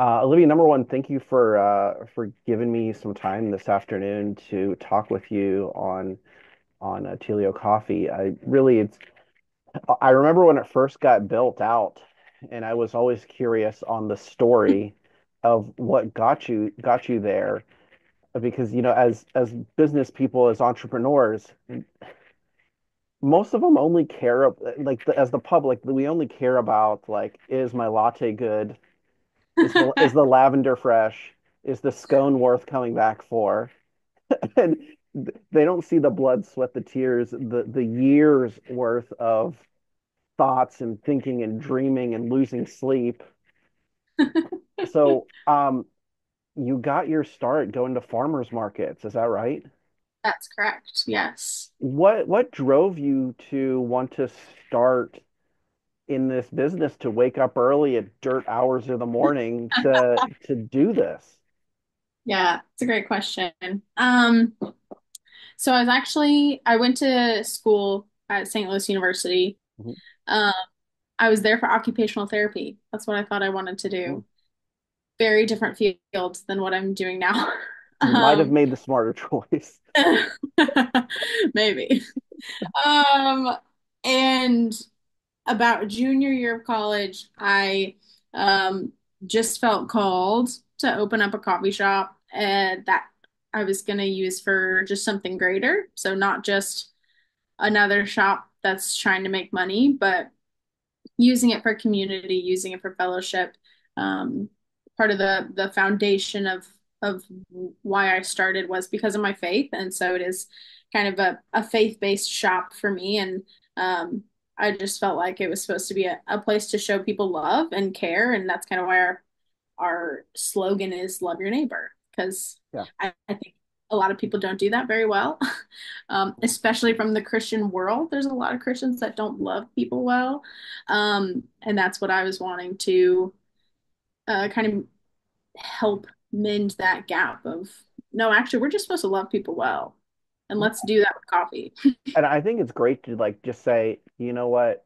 Olivia, number one, thank you for giving me some time this afternoon to talk with you on Teleo Coffee. I remember when it first got built out, and I was always curious on the story of what got you there, because as business people, as entrepreneurs, most of them only care as the public, we only care about like, is my latte good? Is the lavender fresh? Is the scone worth coming back for? And they don't see the blood, sweat, the tears, the years worth of thoughts and thinking and dreaming and losing sleep. So, you got your start going to farmers markets, is that right? That's correct. Yes. What drove you to want to start in this business, to wake up early at dirt hours of the morning to do this? Yeah, it's a great question. So I went to school at St. Louis University. Mhm. Um, I was there for occupational therapy. That's what I thought I wanted to Mm. do. Very different fields than what I'm doing now. You might have Um, made the smarter choice. maybe. Um, and about junior year of college, I um, just felt called to open up a coffee shop and that I was going to use for just something greater. So, not just another shop that's trying to make money, but using it for community, using it for fellowship. Um, Part of the foundation of why I started was because of my faith, and so it is kind of a faith-based shop for me. And I just felt like it was supposed to be a place to show people love and care, and that's kind of why our slogan is "Love your neighbor," because Yeah. I think a lot of people don't do that very well, especially from the Christian world. There's a lot of Christians that don't love people well. And that's what I was wanting to kind of help mend that gap of no, actually, we're just supposed to love people well. And let's do that with coffee. And I think it's great to like just say, you know what,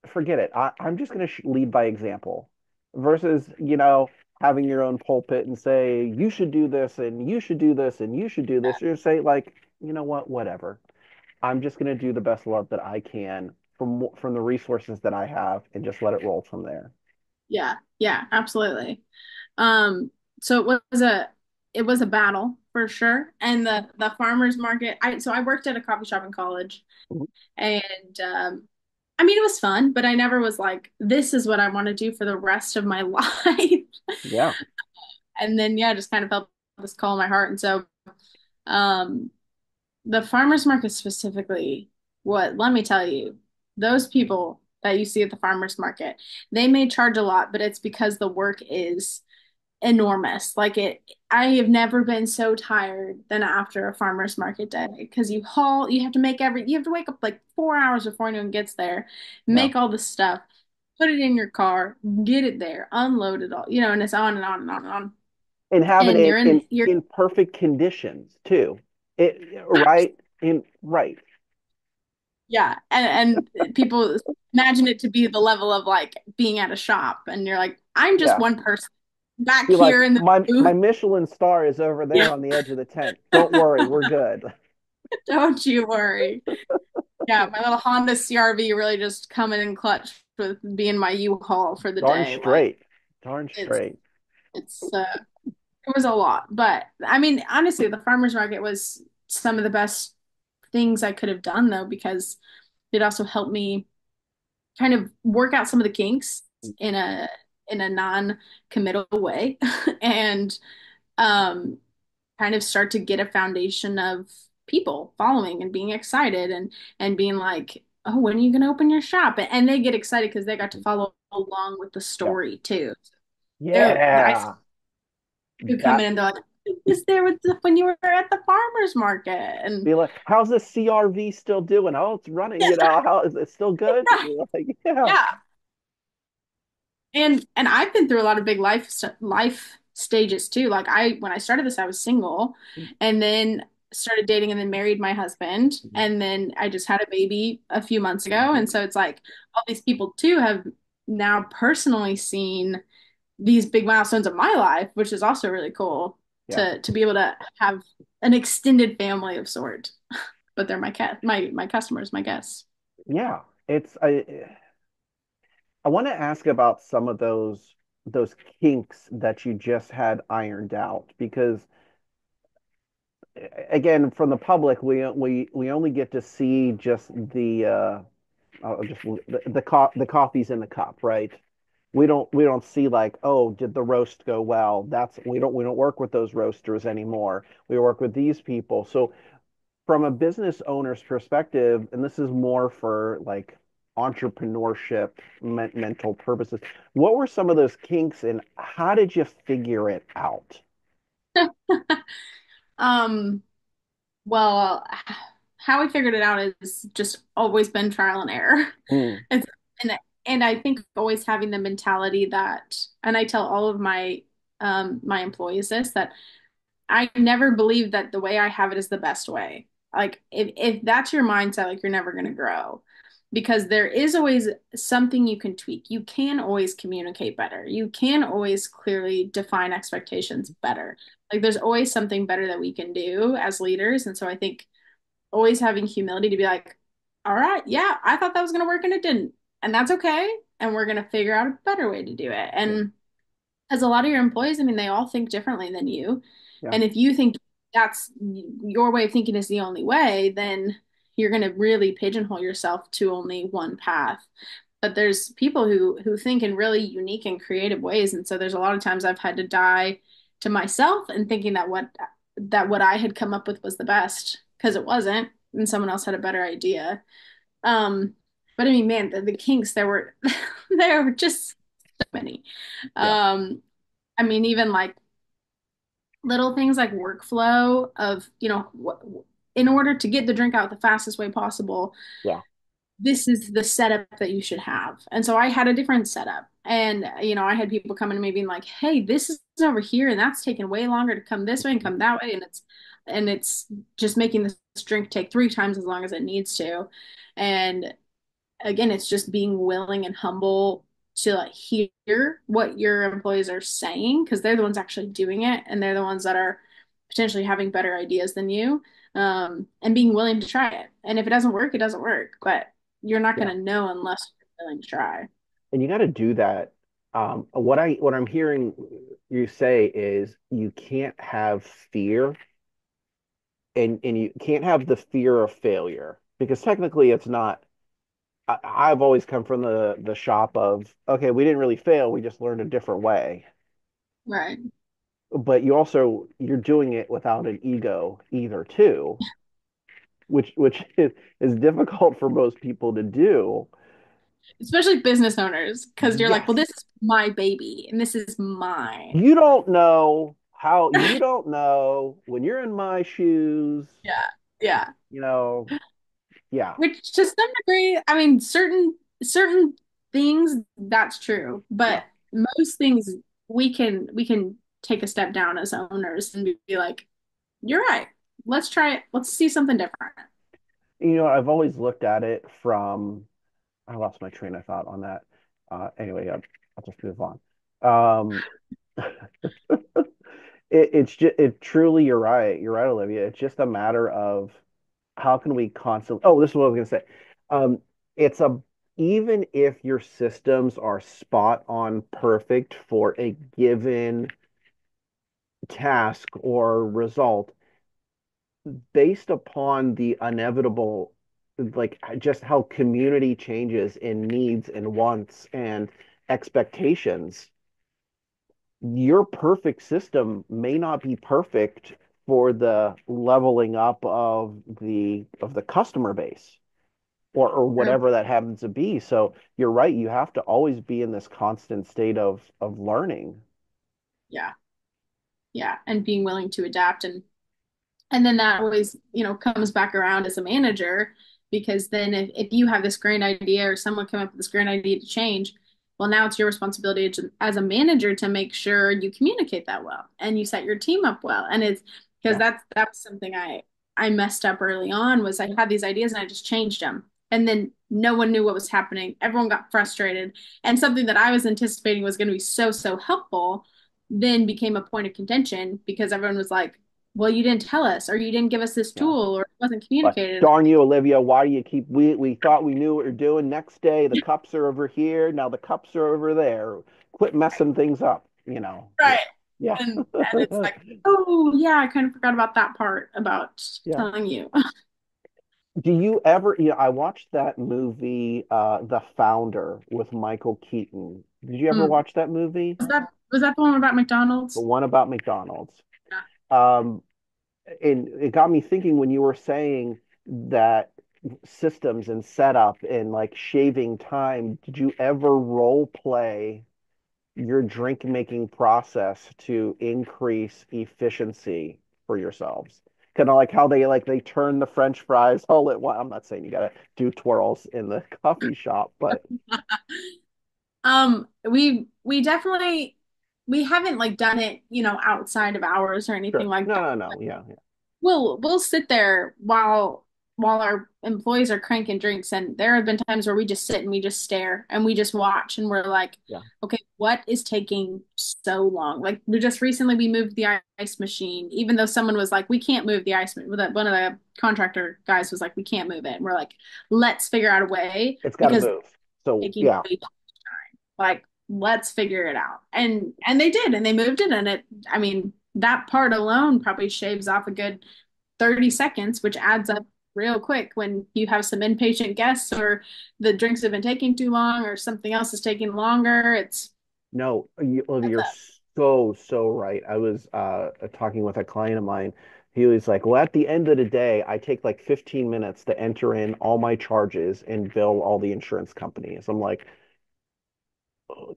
forget it. I'm just going to lead by example versus, having your own pulpit and say, you should do this and you should do this and you should do this. You say like, you know what, whatever. I'm just going to do the best love that I can from the resources that I have and just let it roll from there. Yeah, yeah, absolutely. Um, so it was a battle for sure. And the farmers market, I worked at a coffee shop in college Mhm. and I mean it was fun, but I never was like, this is what I want to do for the rest of my life. Yeah. And then yeah, just kind of felt this call in my heart. And so um the farmers market specifically, what let me tell you, those people that you see at the farmers market, they may charge a lot, but it's because the work is enormous. Like I have never been so tired than after a farmer's market day because you have to you have to wake up like 4 hours before anyone gets there, Yeah. make all the stuff, put it in your car, get it there, unload it all, and it's on and on and on and on. And having And it in you're, in perfect conditions too. It right in right. yeah. And people imagine it to be the level of like being at a shop and you're like, I'm just Yeah. one person back Be like, here in the my booth. Michelin star is over there Yeah, on the edge of the tent. Don't worry, we're good. don't you worry. Yeah, my little Honda CRV really just coming in clutch with being my U-Haul for the Darn day. Like straight. Darn it's straight. it's it was a lot. But I mean, honestly, the farmers market was some of the best things I could have done though, because it also helped me kind of work out some of the kinks in a non-committal way and um kind of start to get a foundation of people following and being excited and being like, oh, when are you going to open your shop? And they get excited because they got to follow along with the Yeah. story too. I see Yeah. you coming That in, they're like, I was there when you were at the farmers market, and be like, how's the CRV still doing? Oh, it's running, how is it still good? right, You're like, yeah. yeah. And I've been through a lot of big life stages too. Like when I started this, I was single, and then started dating, and then married my husband, Mhm. and then I just had a baby a few months ago, and Mhm. so it's like all these people too have now personally seen. these big milestones of my life, which is also really cool Yeah. to be able to have an extended family of sort. But they're my customers, my guests. Yeah. I want to ask about some of those kinks that you just had ironed out because again, from the public, we only get to see just the coffee's in the cup, right? We don't see like, oh, did the roast go well? That's we don't work with those roasters anymore. We work with these people. So from a business owner's perspective, and this is more for like entrepreneurship mental purposes, what were some of those kinks and how did you figure it out? Um, well, how we figured it out is just always been trial and error. Mm, It's, and and I think always having the mentality that, and I tell all of my employees this, that I never believe that the way I have it is the best way. Like if that's your mindset, like you're never going to grow because there is always something you can tweak. You can always communicate better. You can always clearly define expectations better. Like there's always something better that we can do as leaders. And so I think always having humility to be like, all right, yeah, I thought that was going to work and it didn't. And that's okay. And we're going to figure out a better way to do it. yeah, And as a lot of your employees, I mean, they all think differently than you. yeah, And if you think that's your way of thinking is the only way, then you're going to really pigeonhole yourself to only one path. But there's people who think in really unique and creative ways. And so there's a lot of times I've had to die to myself and thinking that what I had come up with was the best because it wasn't, and someone else had a better idea. Um, but I mean, man, the kinks there were there were just so many. yeah, Um, I mean, even like little things like workflow of, in order to get the drink out the fastest way possible, yeah, this is the setup that you should have. And so I had a different setup. And, I had people coming to me being like, hey, this is over here and that's taking way longer to come this way and come that way. And it's just making this drink take 3 times as long as it needs to. And again, it's just being willing and humble to like hear what your employees are saying because they're the ones actually doing it and they're the ones that are potentially having better ideas than you, and being willing to try it. And if it doesn't work, it doesn't work, but you're not going yeah. to know unless you're willing to try. And you got to do that. What I'm hearing you say is you can't have fear and you can't have the fear of failure because technically it's not. I've always come from the shop of okay, we didn't really fail, we just learned a different way. Right. But you're doing it without an ego either too, which is difficult for most people to do. Especially business owners, because you're like, well, Yes. this is my baby and this is mine. You don't know when you're in my shoes, Yeah. Yeah. you know, yeah, Which to some degree, I mean, certain things that's true, yeah. but most things we can take a step down as owners and be like, you're right. Let's try it. Let's see something different. I've always looked at it from I lost my train of thought on that. Anyway, I'll just move on. Um, it's just it truly you're right. You're right, Olivia. It's just a matter of how can we constantly this is what I was gonna say. Um, it's a even if your systems are spot on perfect for a given task or result, based upon the inevitable, like just how community changes in needs and wants and expectations, your perfect system may not be perfect for the leveling up of the customer base or True. whatever that happens to be. So you're right, you have to always be in this constant state of learning. Yeah. Yeah. And being willing to adapt and then that always, comes back around as a manager because then if you have this great idea or someone come up with this great idea to change, well, now it's your responsibility as a manager to make sure you communicate that well and you set your team up well. And it's because Yeah. that was something I messed up early on was I had these ideas and I just changed them. And then No one knew what was happening. Everyone got frustrated. And something that I was anticipating was going to be so, so helpful then became a point of contention because everyone was like, well, you didn't tell us, or you didn't give us this Yeah. tool, or it wasn't Like, communicated. darn you, Olivia, why do you keep we thought we knew what you're doing. Next day the cups are over here. Now the cups are over there. Quit messing things up, you know. Yeah. Right. Yeah. And it's like, oh yeah, I kind of forgot about that part about Yeah. telling you. Do you ever, I watched that movie, The Founder with Michael Keaton. Did you ever Hmm. watch that movie? Was that the one about The McDonald's? one about McDonald's. Yeah. Um, and it got me thinking when you were saying that systems and setup and like shaving time, did you ever role play your drink making process to increase efficiency for yourselves? Kind of like how they turn the French fries all at once. I'm not saying you gotta do twirls in the coffee shop, but We definitely we haven't like done it, outside of hours or anything sure. like No, that. no, no. Yeah, yeah, We'll sit there while our employees are cranking drinks, and there have been times where we just sit and we just stare and we just watch, and we're like, yeah. okay, what is taking so long? Like we moved the ice machine, even though someone was like, we can't move the ice machine. One of the contractor guys was like, we can't move it. And we're like, let's figure out a way It's got to because it's move. So taking yeah, way too time. Like, let's figure it out. And they did, and they moved it, and I mean, that part alone probably shaves off a good 30 seconds, which adds up real quick when you have some impatient guests or the drinks have been taking too long or something else is taking longer. no, Olivia, Adds you're up. so right. I was talking with a client of mine. He was like, "Well, at the end of the day, I take like 15 minutes to enter in all my charges and bill all the insurance companies." I'm like,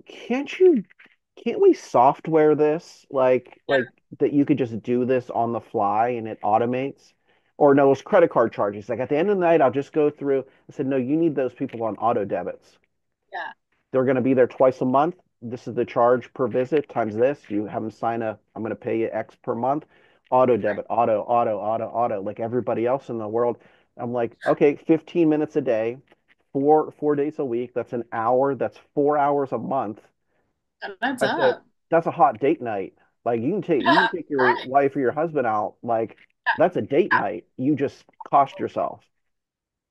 "Can't you, can't we software this like that you could just do this on the fly and it automates?" Or no, it's credit card charges. Like at the end of the night, I'll just go through. I said, "No, you need those people on auto debits. Yeah, They're going to be there twice a month. This is the charge per visit times this. You have them sign a, I'm going to pay you X per month. Auto right. debit, auto, like everybody else in the world." I'm like, okay, 15 minutes a day, four days a week. That's an hour. That's 4 hours a month. That adds I said, up. that's a hot date night. Like you can take your Right. wife or your husband out. Like that's a date Yeah, night. You just cost yourself.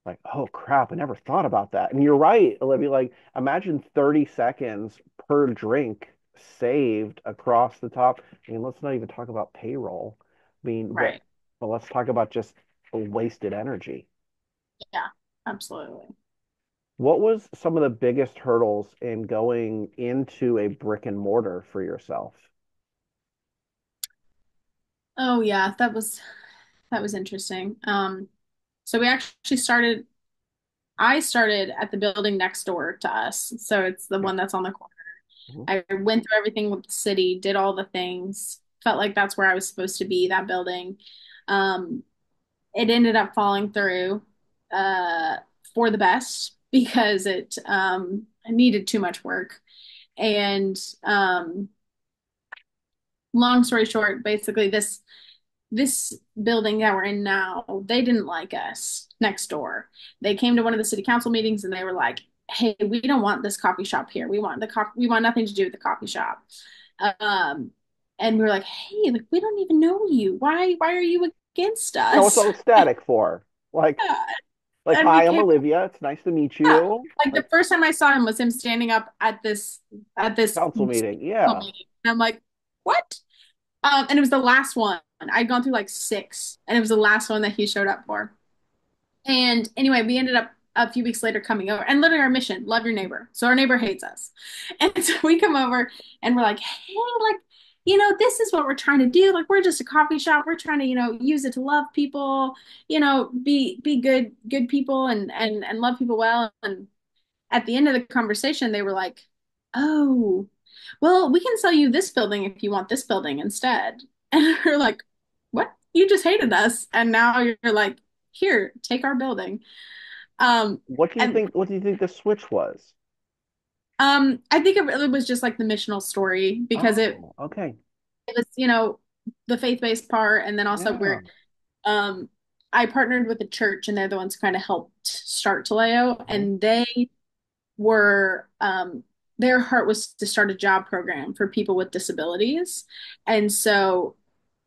Like, oh crap, I never thought about that. And you're right, Olivia. Like, imagine 30 seconds per drink saved across the top. I mean, let's not even talk about payroll. I mean, right. but let's talk about just wasted energy. Yeah, absolutely. What was some of the biggest hurdles in going into a brick and mortar for yourself? Oh yeah, that was interesting. So we actually started I started at the building next door to us. So it's the Okay. one that's on the corner. Mhm. I went through everything with the city, did all the things, felt like that's where I was supposed to be, that building. Um, it ended up falling through uh, for the best because it needed too much work. And long story short, basically this building that we're in now, they didn't like us next door. They came to one of the city council meetings and they were like, "Hey, we don't want this coffee shop here. We want nothing to do with the coffee shop." Um, and we were like, "Hey, like we don't even know you. Why are you against Yeah, what's us?" all the static for? Like, And we hi, I'm came, Olivia. It's nice to meet yeah, you. like the Like, first time I saw him was him standing up at this council meeting. Yeah. meeting. And I'm like, "What?" And it was the last one. I'd gone through like six, and it was the last one that he showed up for. And anyway, we ended up a few weeks later coming over, and literally our mission, love your neighbor. So our neighbor hates us. And so we come over and we're like, hey, like, this is what we're trying to do. Like, we're just a coffee shop. We're trying to, use it to love people, be good people and love people well. And at the end of the conversation, they were like, oh, well, we can sell you this building if you want this building instead. And we're like, what? You just hated us. And now you're like, here, take our building. Um, What do you and think? What do you think the switch was? I think it really was just like the missional story because it, Oh, okay. it was, the faith-based part. And then also Yeah. um, I partnered with a church, and they're the ones who kind of helped start Taleo, Mhm. and they were their heart was to start a job program for people with disabilities. And so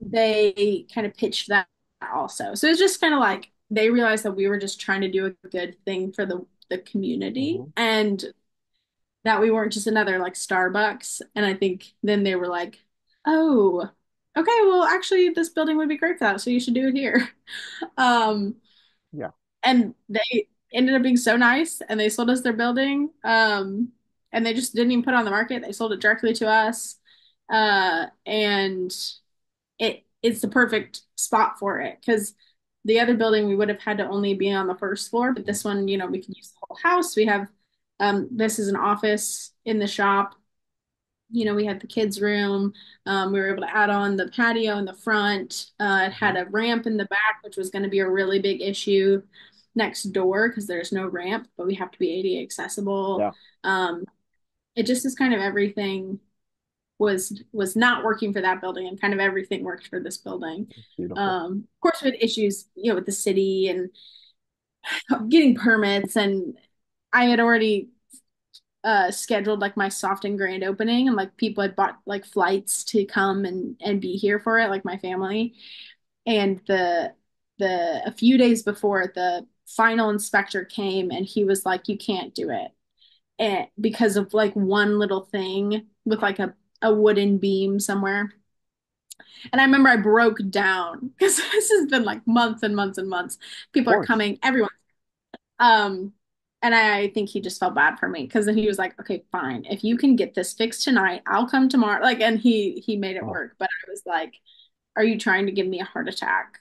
they kind of pitched that also. So it's just kind of like they realized that we were just trying to do a good thing for the community Mhm. and that we weren't just another like Starbucks. And I think then they were like, oh, okay, well, actually, this building would be great for that, so you should do it here. Um, Yeah. and they ended up being so nice and they sold us their building. And they just didn't even put it on the market. They sold it directly to us. And it's the perfect spot for it because the other building we would have had to only be on the first floor, but Mhm. this one, we can use the whole house. We have this is an office in the shop. We had the kids' room. We were able to add on the patio in the front. It had Mhm. a ramp in the back, which was going to be a really big issue next door because there's no ramp, but we have to be ADA accessible. Yeah. Um, it just is kind of everything was not working for that building, and kind of everything worked for this building. Beautiful. Of course, we had issues, with the city and getting permits, and I had already scheduled like my soft and grand opening, and like people had bought like flights to come and be here for it, like my family. And the a few days before, the final inspector came and he was like, you can't do it. And because of like one little thing with like a wooden beam somewhere. And I remember I broke down because this has been like months and months and months. Of People are course. coming, everyone. Um, and I think he just felt bad for me because then he was like, "Okay, fine. If you can get this fixed tonight, I'll come tomorrow." Like, and he made it Oh, work. But I was like, "Are you trying to give me a heart attack?"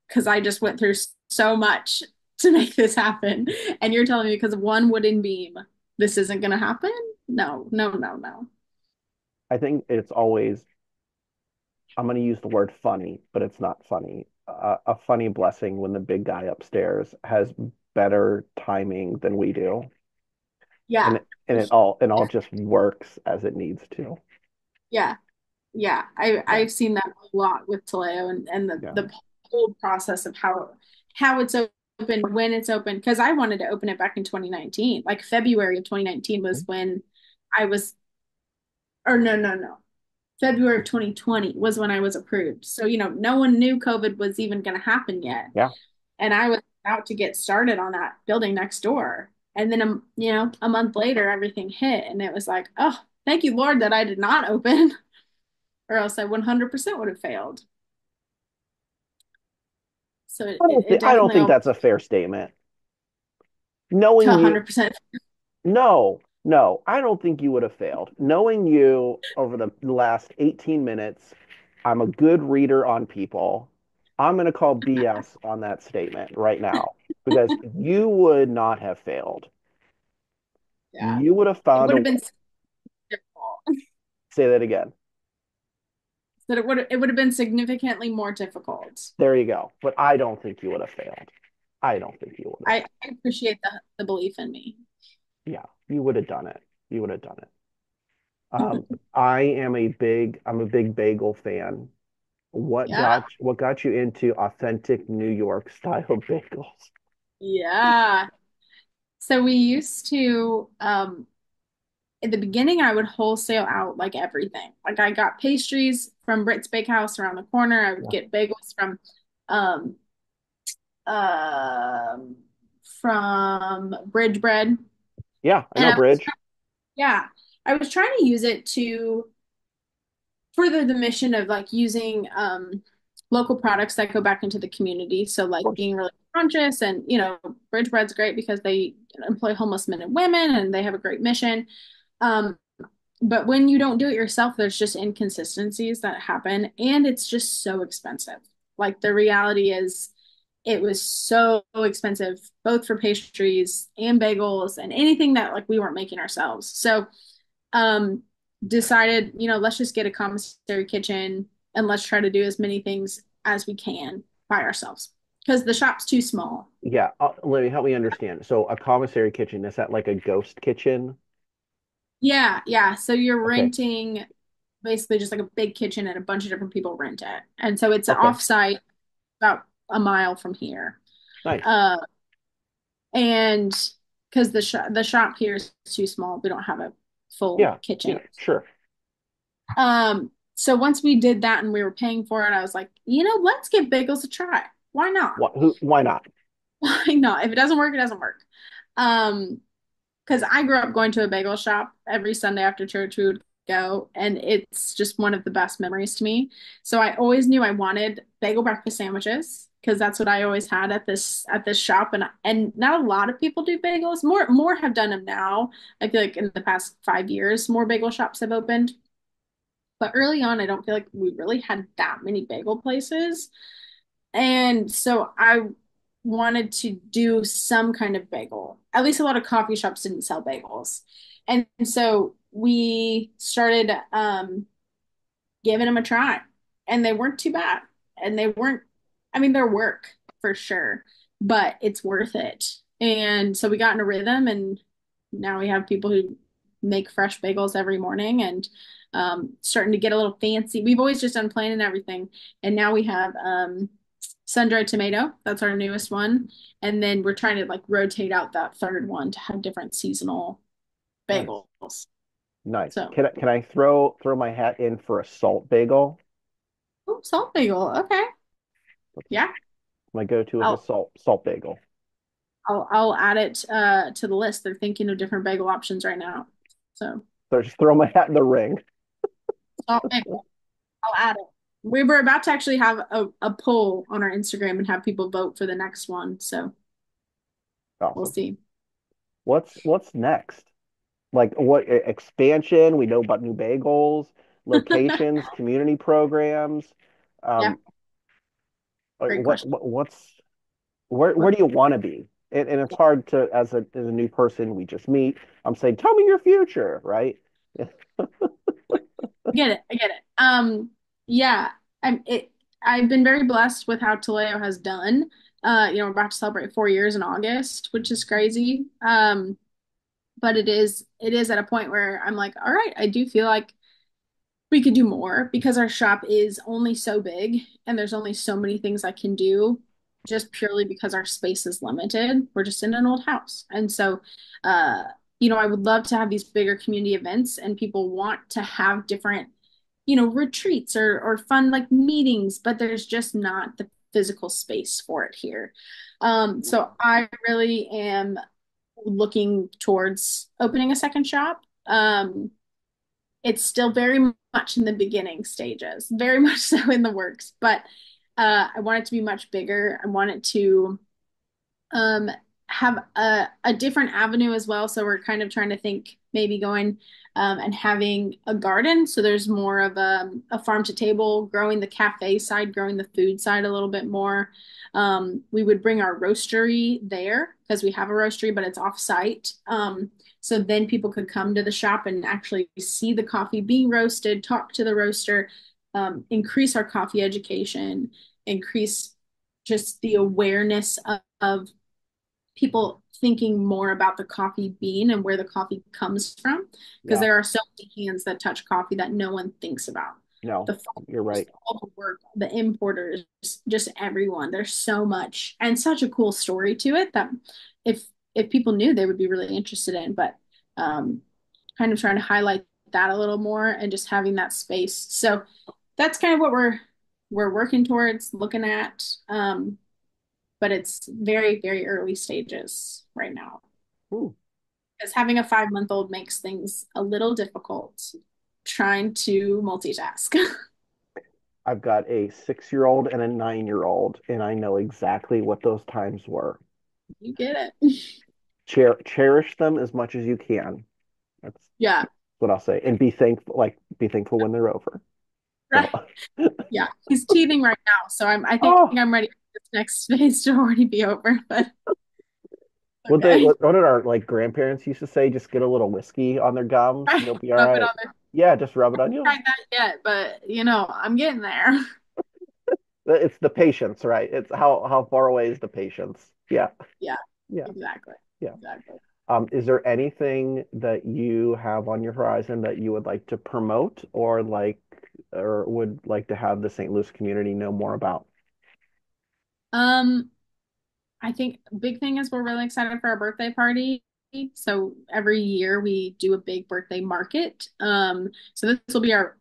Because I just went through so much to make this happen, and you're telling me because of one wooden beam, this isn't going to happen? No, no, no, no. I think it's always, I'm going to use the word funny, but it's not funny. A funny blessing when the big guy upstairs has better timing than we do. Yeah, And it all just works as it needs to. yeah. Yeah, Yeah. I've seen that a lot with Taleo and Yeah. the whole process of how it's open, when it's open. Because I wanted to open it back in 2019. Like February of 2019 was when I was, or no, no, no. February of 2020 was when I was approved. So, no one knew COVID was even going to happen yet. Yeah. And I was about to get started on that building next door. And then, a month later, everything hit. And it was like, oh, thank you, Lord, that I did not open, or else I 100% would have failed. So it I don't definitely think all that's a fair statement. to Knowing you, 100%. no, no, I don't think you would have failed. Knowing you over the last 18 minutes, I'm a good reader on people. I'm going to call BS on that statement right now because you would not have failed. Yeah. You would have It found would a have way. been difficult. Say that again. That it would have been significantly more difficult. There you go. But I don't think you would have failed. I don't think you would have. I appreciate the belief in me. Yeah, you would have done it. You would have done it. I'm a big bagel fan. Yeah. What got you into authentic New York style bagels? Yeah. So we used to in the beginning I would wholesale out like everything. Like I got pastries from Britt's Bakehouse around the corner. I would Yeah, get bagels um um from Bridge Bread. yeah, I And know Bridge. yeah, I was trying to use it to further the mission of like using local products that go back into the community. So Of like course. being really conscious, and Bridge Bread's great because they employ homeless men and women and they have a great mission. Um, but when you don't do it yourself, there's just inconsistencies that happen, and it's just so expensive. Like the reality is it was so expensive both for pastries and bagels and anything that like we weren't making ourselves. So um decided, let's just get a commissary kitchen and let's try to do as many things as we can by ourselves because the shop's too small. Yeah, let me help me understand. So a commissary kitchen, is that like a ghost kitchen? Yeah, yeah. So you're Okay. renting basically just like a big kitchen and a bunch of different people rent it. And so it's an Okay. offsite about a mile from here. Nice. Uh, and because the shop here is too small, we don't have a full Yeah. kitchen. Yeah. Sure. So once we did that and we were paying for it, I was like, let's give bagels a try. Why not? Why not? Why not? If it doesn't work, it doesn't work. Um, because I grew up going to a bagel shop every Sunday after church. We would go, and it's just one of the best memories to me. So I always knew I wanted bagel breakfast sandwiches because that's what I always had at this shop. And not a lot of people do bagels. More have done them now. I feel like in the past 5 years, more bagel shops have opened. But early on, I don't feel like we really had that many bagel places. And so I wanted to do some kind of bagel. At least a lot of coffee shops didn't sell bagels. And so we started giving them a try. And they weren't too bad. And they weren't, I mean, they're work for sure, but it's worth it. And so we got in a rhythm, and now we have people who make fresh bagels every morning and starting to get a little fancy. We've always just done plain and everything. And now we have sun-dried tomato. That's our newest one. And then we're trying to like rotate out that third one to have different seasonal Nice. bagels. Nice. So, Can I throw my hat in for a salt bagel? oh, salt bagel. Okay. That's Yeah. my go-to is a I'll salt bagel. I'll add it to the list. They're thinking of different bagel options right now. So So just throw my hat in the ring. salt bagel. I'll add it. We were about to actually have a poll on our Instagram and have people vote for the next one. So we'll Awesome. see. What's next? Like what expansion? We know about new bagels, locations, community programs. Yeah, Um, like great question. where do you want to be? And it's hard to as a new person we just meet. I'm saying, tell me your future, right? I get it. I get it. Yeah, I've been very blessed with how Teleo has done. We're about to celebrate 4 years in August, which is crazy. But it is at a point where I'm like, all right, I do feel like we could do more because our shop is only so big and there's only so many things I can do just purely because our space is limited. We're just in an old house. And so, uh, I would love to have these bigger community events and people want to have different, retreats or fun like meetings, but there's just not the physical space for it here. So I really am looking towards opening a second shop. It's still very much in the beginning stages, very much so in the works, but I want it to be much bigger. I want it to um, have a different avenue as well. So we're kind of trying to think maybe going and having a garden. So there's more of a farm to table, growing the cafe side, growing the food side a little bit more. We would bring our roastery there because we have a roastery, but it's off site. So then people could come to the shop and actually see the coffee being roasted, talk to the roaster, increase our coffee education, increase just the awareness of people thinking more about the coffee bean and where the coffee comes from because Yeah, there are so many hands that touch coffee that no one thinks about. no, The you're farmers, right. all the work, the importers, just everyone. There's so much and such a cool story to it that if if people knew, they would be really interested in. But um, kind of trying to highlight that a little more and just having that space. So that's kind of what we're working towards, looking at. But it's very, very early stages right now. Ooh, Because having a 5-month-old makes things a little difficult trying to multitask. I've got a 6-year-old and a 9-year-old, and I know exactly what those times were. You get it. Cherish them as much as you can. That's Yeah, what I'll say. And be thankful when they're over. So, right. Yeah, he's teething right now, so I think oh, I'm ready for this next phase to already be over, but what they okay. what did our like grandparents used to say? Just get a little whiskey on their gums and Right. you'll be all Rub it right. on there. Yeah, just rub it on you. Tried that yet, but I'm getting there. It's the patience, right? It's how far away is the patience? Yeah, Yeah, yeah, exactly. yeah. Exactly. Is there anything that you have on your horizon that you would like to promote or would like to have the St. Louis community know more about? Um, I think a big thing is we're really excited for our birthday party. So every year we do a big birthday market. So this will be our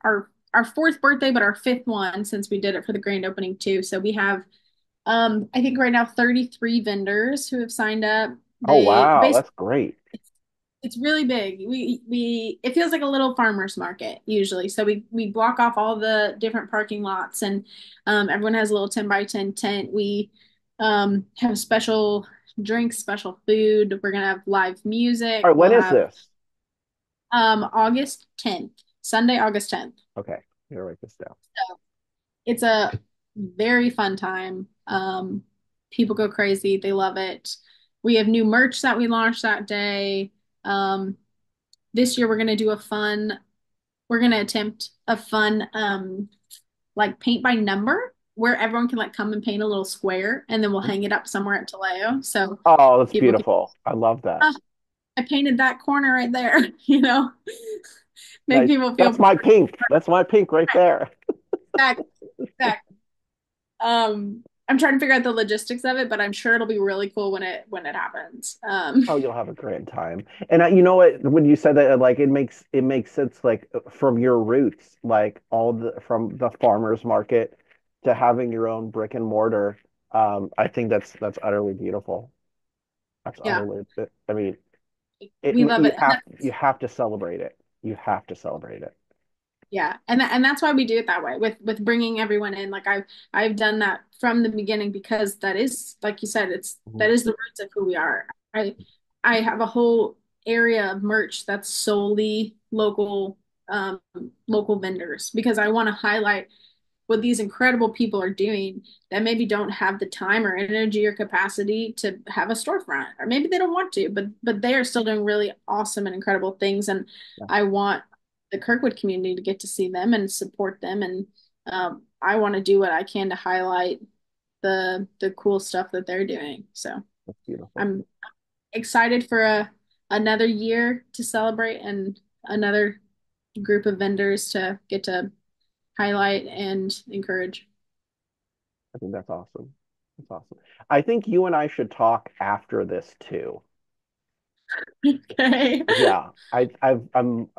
fourth birthday, but our fifth one since we did it for the grand opening too. So we have I think right now 33 vendors who have signed up. Oh, They wow, basically that's great. it's really big. We it feels like a little farmer's market usually. So we block off all the different parking lots and everyone has a little 10 by 10 tent. We have special drinks, special food. We're gonna have live All music. right, when We'll is have this? August 10th, Sunday, August 10th. Okay, I'm gonna write this down. So it's a very fun time. People go crazy. They love it. We have new merch that we launched that day. Um, this year we're gonna do a fun we're gonna attempt a fun like paint by number where everyone can like come and paint a little square and then we'll hang it up somewhere at Teleo so Oh, that's people can beautiful. I love that. oh, I painted that corner right there, make Nice. people feel That's my pink. That's my pink right there. exactly, exactly. I'm trying to figure out the logistics of it, but I'm sure it'll be really cool when it happens. Oh, you'll have a great time. And you know what? When you said that, like it makes sense, like from your roots, like all the from the farmers market to having your own brick and mortar. I think that's utterly beautiful. That's Yeah, utterly. I mean, we love you it. And have to celebrate it. You have to celebrate it. yeah, and that's why we do it that way with bringing everyone in. Like I've done that from the beginning because that is, like you said, Mhm. that is the roots of who we are. I have a whole area of merch that's solely um, local vendors because I want to highlight what these incredible people are doing that maybe don't have the time or energy or capacity to have a storefront, or maybe they don't want to, but they are still doing really awesome and incredible things. And Yeah, I want the Kirkwood community to get to see them and support them. And I want to do what I can to highlight the cool stuff that they're doing. So that's beautiful. I'm excited for another year to celebrate and another group of vendors to get to highlight and encourage. I think that's awesome. That's awesome. I think you and I should talk after this too. Okay. Yeah, I'm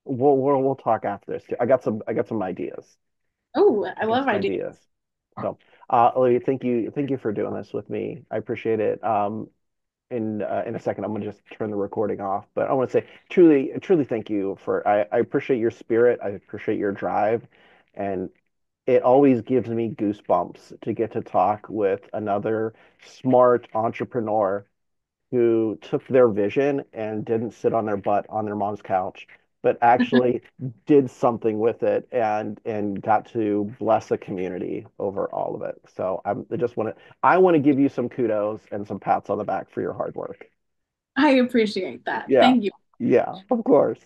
we'll talk after this too. I got some ideas. Oh, I I got love some ideas. ideas. So, Olivia, thank you for doing this with me. I appreciate it. In a second, I'm gonna just turn the recording off, but I want to say truly thank you for. I appreciate your spirit. I appreciate your drive, and it always gives me goosebumps to get to talk with another smart entrepreneur who took their vision and didn't sit on their butt on their mom's couch, but actually did something with it and got to bless a community over all of it. So I want to give you some kudos and some pats on the back for your hard work. I appreciate that. Yeah. Thank you. Yeah, of course.